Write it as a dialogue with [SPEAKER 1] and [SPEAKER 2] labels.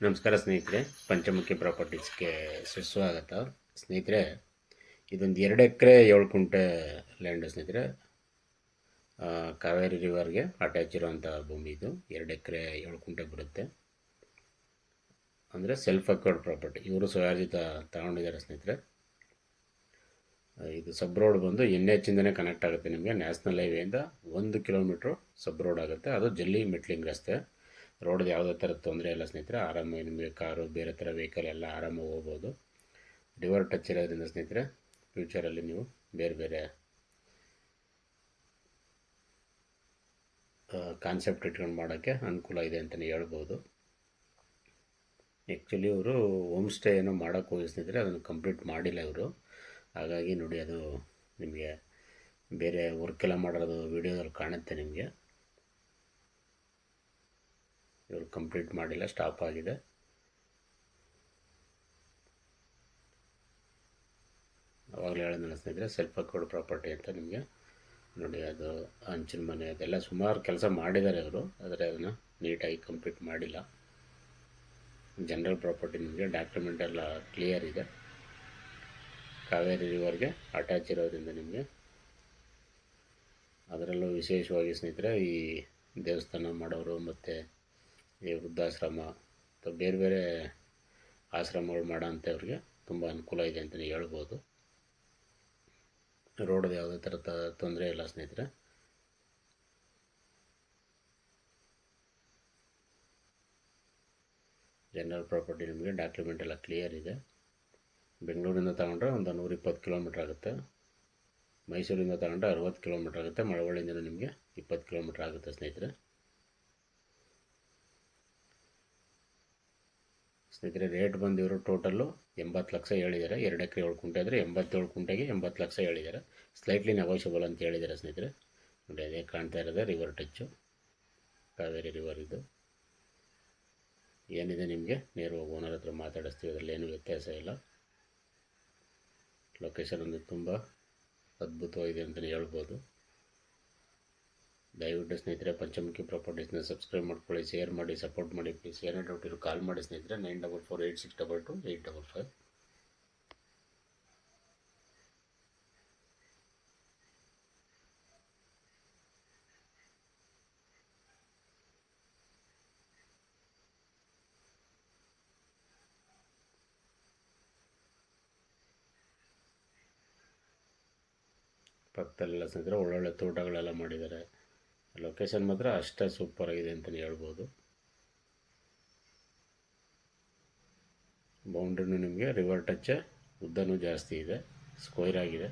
[SPEAKER 1] ನಮಸ್ಕಾರ ಸ್ನೇಹಿತರೆ, ಪಂಚಮುಖಿ ಪ್ರಾಪರ್ಟೀಸ್ಗೆ ಸುಸ್ವಾಗತ. ಸ್ನೇಹಿತರೆ, ಇದೊಂದು 2 ಎಕರೆ 7 ಕುಂಟೆ ಲ್ಯಾಂಡ್ ಸ್ನೇಹಿತರೆ. ಕಾವೇರಿ ರಿವರ್ಗೆ ಅಟ್ಯಾಚ್ ಇರುವಂಥ ಭೂಮಿ ಇದು. 2 ಎಕರೆ 7 ಕುಂಟೆ ಬರುತ್ತೆ. ಅಂದರೆ ಸೆಲ್ಫ್ ಅಕ್ವರ್ಡ್ ಪ್ರಾಪರ್ಟಿ. ಇವರು ಸ್ವಯಾರ್ಜಿತ ತಗೊಂಡಿದ್ದಾರೆ ಸ್ನೇಹಿತರೆ. ಇದು ಸಬ್ ರೋಡ್ ಬಂದು NH ಇಂದನೇ ಕನೆಕ್ಟ್ ಆಗುತ್ತೆ. ನಿಮಗೆ ನ್ಯಾಷನಲ್ ಹೈವೇಯಿಂದ 1 ಕಿಲೋಮೀಟ್ರು ಸಬ್ ರೋಡ್ ಆಗುತ್ತೆ. ಅದು ಜಲ್ಲಿ ಮೆಟ್ಲಿಂಗ್ ರಸ್ತೆ. ರೋಡ್ದು ಯಾವುದೇ ಥರದ ತೊಂದರೆ ಇಲ್ಲ ಸ್ನೇಹಿತರೆ. ಆರಾಮಾಗಿ ನಿಮಗೆ ಕಾರು ಬೇರೆ ಥರ ವೆಹಿಕಲ್ ಎಲ್ಲ ಆರಾಮಾಗಿ ಹೋಗ್ಬೋದು. ರಿವರ್ ಟಚ್ ಇರೋದ್ರಿಂದ ಸ್ನೇಹಿತರೆ, ಫ್ಯೂಚರಲ್ಲಿ ನೀವು ಬೇರೆ ಬೇರೆ ಕಾನ್ಸೆಪ್ಟ್ ಇಟ್ಕೊಂಡು ಮಾಡೋಕ್ಕೆ ಅನುಕೂಲ ಇದೆ ಅಂತಲೇ ಹೇಳ್ಬೋದು. ಆ್ಯಕ್ಚುಲಿ ಇವರು ಹೋಮ್ ಸ್ಟೇ ಏನೋ ಮಾಡೋಕ್ಕೆ ಹೋಗಿ ಸ್ನೇಹಿತರೆ, ಅದನ್ನು ಕಂಪ್ಲೀಟ್ ಮಾಡಿಲ್ಲ ಇವರು. ಹಾಗಾಗಿ ನೋಡಿ, ಅದು ನಿಮಗೆ ಬೇರೆ ವರ್ಕೆಲ್ಲ ಮಾಡೋದು ವೀಡಿಯೋದಲ್ಲಿ ಕಾಣುತ್ತೆ ನಿಮಗೆ. ಇವರು ಕಂಪ್ಲೀಟ್ ಮಾಡಿಲ್ಲ, ಸ್ಟಾಪ್ ಆಗಿದೆ. ಅವಾಗಲೇ ಹೇಳಿದ್ನಲ್ಲ ಸ್ನೇಹಿತರೆ, ಸೆಲ್ಫ್ ಅಕ್ವರ್ಡ್ ಪ್ರಾಪರ್ಟಿ ಅಂತ. ನಿಮಗೆ ನೋಡಿ, ಅದು ಹಂಚಿನ ಮನೆ ಅದೆಲ್ಲ ಸುಮಾರು ಕೆಲಸ ಮಾಡಿದ್ದಾರೆ ಅವರು, ಆದರೆ ಅದನ್ನು ನೀಟಾಗಿ ಕಂಪ್ಲೀಟ್ ಮಾಡಿಲ್ಲ. ಜನರಲ್ ಪ್ರಾಪರ್ಟಿ ನಿಮಗೆ ಡಾಕ್ಯುಮೆಂಟ್ ಎಲ್ಲ ಕ್ಲಿಯರ್ ಇದೆ. ಕಾವೇರಿ ರಿವರ್ಗೆ ಅಟ್ಯಾಚ್ ಇರೋದ್ರಿಂದ ನಿಮಗೆ, ಅದರಲ್ಲೂ ವಿಶೇಷವಾಗಿ ಸ್ನೇಹಿತರೆ, ಈ ದೇವಸ್ಥಾನ ಮಾಡೋರು ಮತ್ತು ಈ ವೃದ್ಧಾಶ್ರಮ ಅಥವಾ ಬೇರೆ ಬೇರೆ ಆಶ್ರಮಗಳು ಮಾಡೋ ಅಂಥವ್ರಿಗೆ ತುಂಬ ಅನುಕೂಲ ಇದೆ ಅಂತಲೇ ಹೇಳ್ಬೋದು. ರೋಡ್ದು ಯಾವುದೇ ಥರ ತೊಂದರೆ ಇಲ್ಲ ಸ್ನೇಹಿತರೆ. ಜನರಲ್ ಪ್ರಾಪರ್ಟಿ ನಿಮಗೆ ಡಾಕ್ಯುಮೆಂಟ್ ಎಲ್ಲ ಕ್ಲಿಯರ್ ಇದೆ. ಬೆಂಗಳೂರಿಂದ ತಗೊಂಡ್ರೆ ಒಂದು 120 ಕಿಲೋಮೀಟ್ರ್ ಆಗುತ್ತೆ. ಮೈಸೂರಿಂದ ತಗೊಂಡ್ರೆ 60 ಕಿಲೋಮೀಟ್ರ್ ಆಗುತ್ತೆ. ಮಳವಳ್ಳಿಯಿಂದ ನಿಮಗೆ 20 ಕಿಲೋಮೀಟ್ರ್ ಆಗುತ್ತೆ ಸ್ನೇಹಿತರೆ. ರೇಟ್ ಬಂದು ಇವರು ಟೋಟಲ್ಲು 80 ಲಕ್ಷ ಹೇಳಿದ್ದಾರೆ. 2 ಎಕರೆ 7 ಕುಂಟೆ ಆದರೆ 87 ಕುಂಟೆಗೆ 80 ಲಕ್ಷ ಹೇಳಿದ್ದಾರೆ. ಸ್ಲೈಟ್ಲಿ ನೆಗೋಷಿಯಬಲ್ ಅಂತ ಹೇಳಿದ್ದಾರೆ ಸ್ನೇಹಿತರೆ. ನೋಡಿ, ಅದೇ ಕಾಣ್ತಾ ಇರೋದೇ ರಿವರ್ ಟಚ್ಚು, ಕಾವೇರಿ ರಿವರ್. ಇದು ಏನಿದೆ ನಿಮಗೆ ನೇರವಾಗಿ ಓನರ್ ಹತ್ರ ಮಾತಾಡಿಸ್ತೀವಿ. ಅದರಲ್ಲಿ ಏನೂ ವ್ಯತ್ಯಾಸ ಇಲ್ಲ. ಲೊಕೇಶನ್ ಒಂದು ತುಂಬ ಅದ್ಭುತವಾಗಿದೆ ಅಂತಲೇ ಹೇಳ್ಬೋದು. ದಯವಿಟ್ಟು ಸ್ನೇಹಿತರೆ, ಪಂಚಮುಖಿ ಪ್ರಾಪರ್ಟೀಸ್ನ ಸಬ್ಸ್ಕ್ರೈಬ್ ಮಾಡ್ಕೊಳ್ಳಿ, ಶೇರ್ ಮಾಡಿ, ಸಪೋರ್ಟ್ ಮಾಡಿ ಪ್ಲೀಸ್. ಏನೇ ಡೌಟ್ ಇರೋ ಕಾಲ್ ಮಾಡಿ ಸ್ನೇಹಿತರೆ. 9448622855. ಪಕ್ಕದಲ್ಲೆಲ್ಲ ಸ್ನೇಹಿತರೆ ಒಳ್ಳೊಳ್ಳೆ ತೋಟಗಳೆಲ್ಲ ಮಾಡಿದ್ದಾರೆ. ಲೊಕೇಶನ್ ಮಾತ್ರ ಅಷ್ಟೇ ಸೂಪರ್ ಆಗಿದೆ ಅಂತಲೇ ಹೇಳ್ಬೋದು. ಬೌಂಡ್ರಿನೂ ನಿಮಗೆ ರಿವರ್ ಟಚ್ಚೇ, ಉದ್ದನೂ ಜಾಸ್ತಿ ಇದೆ, ಸ್ಕ್ವೈರ್ ಆಗಿದೆ.